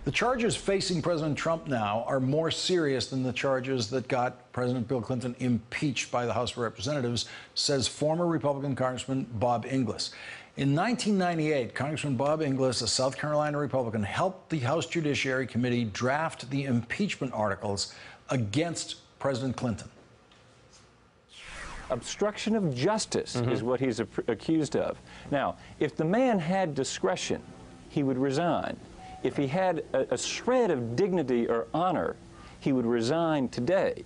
The charges facing President Trump now are more serious than the charges that got President Bill Clinton impeached by the House of Representatives, says former Republican Congressman Bob Inglis. In 1998, Congressman Bob Inglis, a South Carolina Republican, helped the House Judiciary Committee draft the impeachment articles against President Clinton. Obstruction of justice is what he's accused of. Now, if the man had discretion, he would resign. If he had a shred of dignity or honor, he would resign today.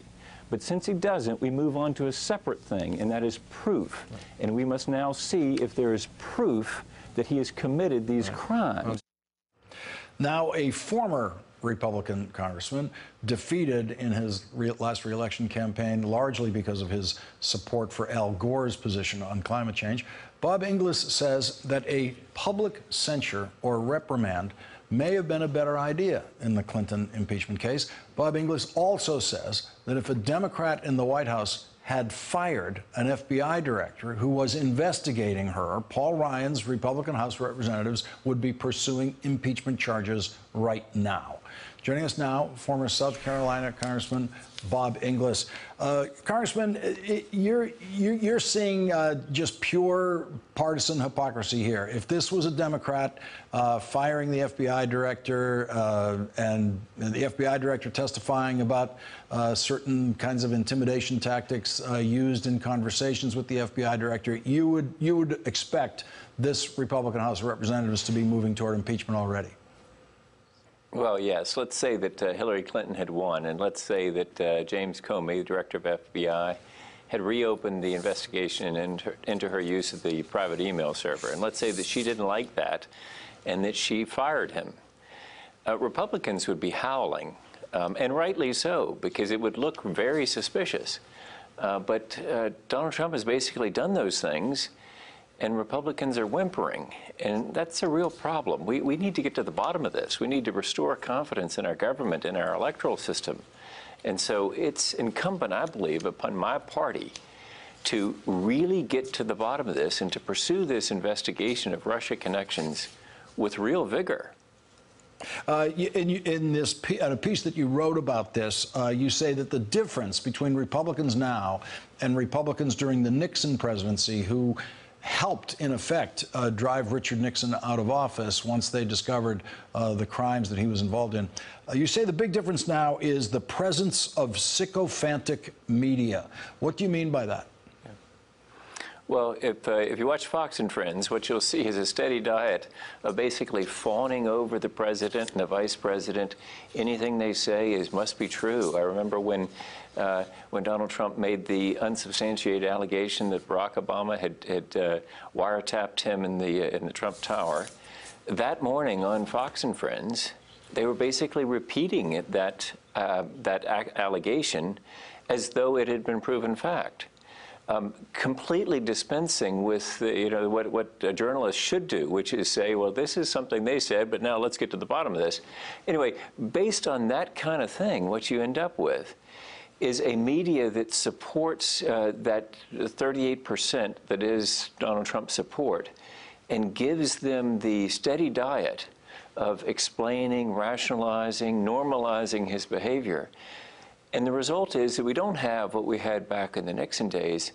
But since he doesn't, we move on to a separate thing, and that is proof. And we must now see if there is proof that he has committed these crimes. Now, a former Republican congressman defeated in his last re-election campaign, largely because of his support for Al Gore's position on climate change, Bob Inglis says that a public censure or reprimand may have been a better idea in the Clinton impeachment case. Bob Inglis also says that if a Democrat in the White House had fired an FBI director who was investigating her, Paul Ryan's Republican House of Representatives would be pursuing impeachment charges right now. Joining us now, former South Carolina Congressman Bob Inglis. Congressman, you're seeing just pure partisan hypocrisy here. If this was a Democrat firing the FBI director and the FBI director testifying about certain kinds of intimidation tactics used in conversations with the FBI director, you would expect this Republican House of Representatives to be moving toward impeachment already. Well, yes. Let's say that Hillary Clinton had won, and let's say that James Comey, the director of FBI, had reopened the investigation into her use of the private email server. And let's say that she didn't like that and that she fired him. Republicans would be howling, and rightly so, because it would look very suspicious. But Donald Trump has basically done those things, and Republicans are whimpering, and that's a real problem. We need to get to the bottom of this. We need to restore confidence in our government and our electoral system. And so it's incumbent, I believe, upon my party to really get to the bottom of this and to pursue this investigation of Russia connections with real vigor. In a piece that you wrote about this, you say that the difference between Republicans now and Republicans during the Nixon presidency, who helped, in effect, drive Richard Nixon out of office once they discovered the crimes that he was involved in. You say the big difference now is the presence of sycophantic media. What do you mean by that? Well, if you watch Fox and Friends, what you'll see is a steady diet of basically fawning over the president and the vice president. Anything they say must be true. I remember when Donald Trump made the unsubstantiated allegation that Barack Obama had wiretapped him in the Trump Tower. That morning on Fox and Friends, they were basically repeating that allegation as though it had been proven fact. Completely dispensing with what journalists should do, which is say, well, this is something they said, but now let's get to the bottom of this. Anyway, based on that kind of thing, what you end up with is a media that supports that 38% that is Donald Trump's support and gives them the steady diet of explaining, rationalizing, normalizing his behavior. And the result is that we don't have what we had back in the Nixon days,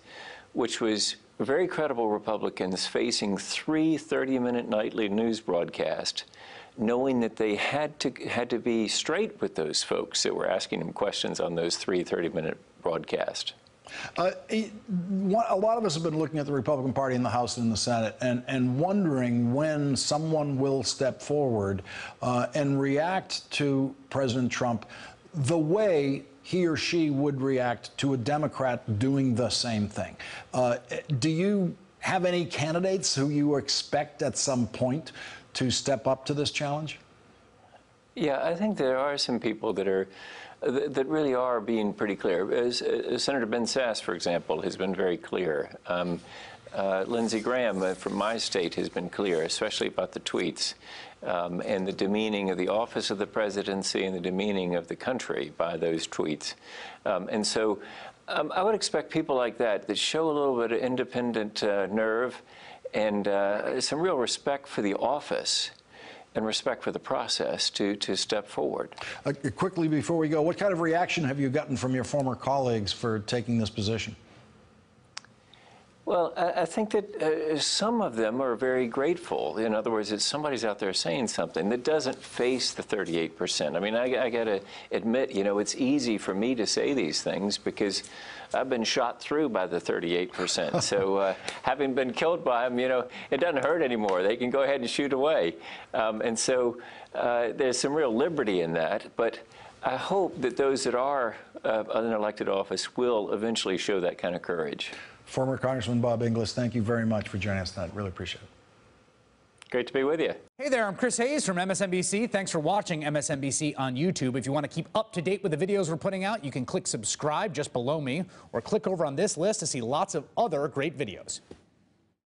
which was very credible Republicans facing 3 30-minute nightly news broadcasts, knowing that they had to be straight with those folks that were asking them questions on those 3 30-minute broadcasts. A lot of us have been looking at the Republican Party in the House and in the Senate and wondering when someone will step forward and react to President Trump the way he or she would react to a Democrat doing the same thing. Do you have any candidates who you expect at some point to step up to this challenge? Yeah, I think there are some people that really are being pretty clear. Senator Ben Sasse, for example, has been very clear. Lindsey Graham from my state has been clear, especially about the tweets and the demeaning of the office of the presidency and the demeaning of the country by those tweets. And so I would expect people like that show a little bit of independent nerve and some real respect for the office and respect for the process to step forward. Quickly before we go, what kind of reaction have you gotten from your former colleagues for taking this position? Well, I think that some of them are very grateful. In other words, it's somebody's out there saying something that doesn't face the 38%. I mean, I got to admit, you know, it's easy for me to say these things because I've been shot through by the 38%. So having been killed by them, you know, it doesn't hurt anymore. They can go ahead and shoot away. And so there's some real liberty in that. But I hope that those that are in elected office will eventually show that kind of courage. Former Congressman Bob Inglis, thank you very much for joining us tonight. Really appreciate it. Great to be with you. Hey there, I'm Chris Hayes from MSNBC. Thanks for watching MSNBC on YouTube. If you want to keep up to date with the videos we're putting out, you can click subscribe just below me or click over on this list to see lots of other great videos.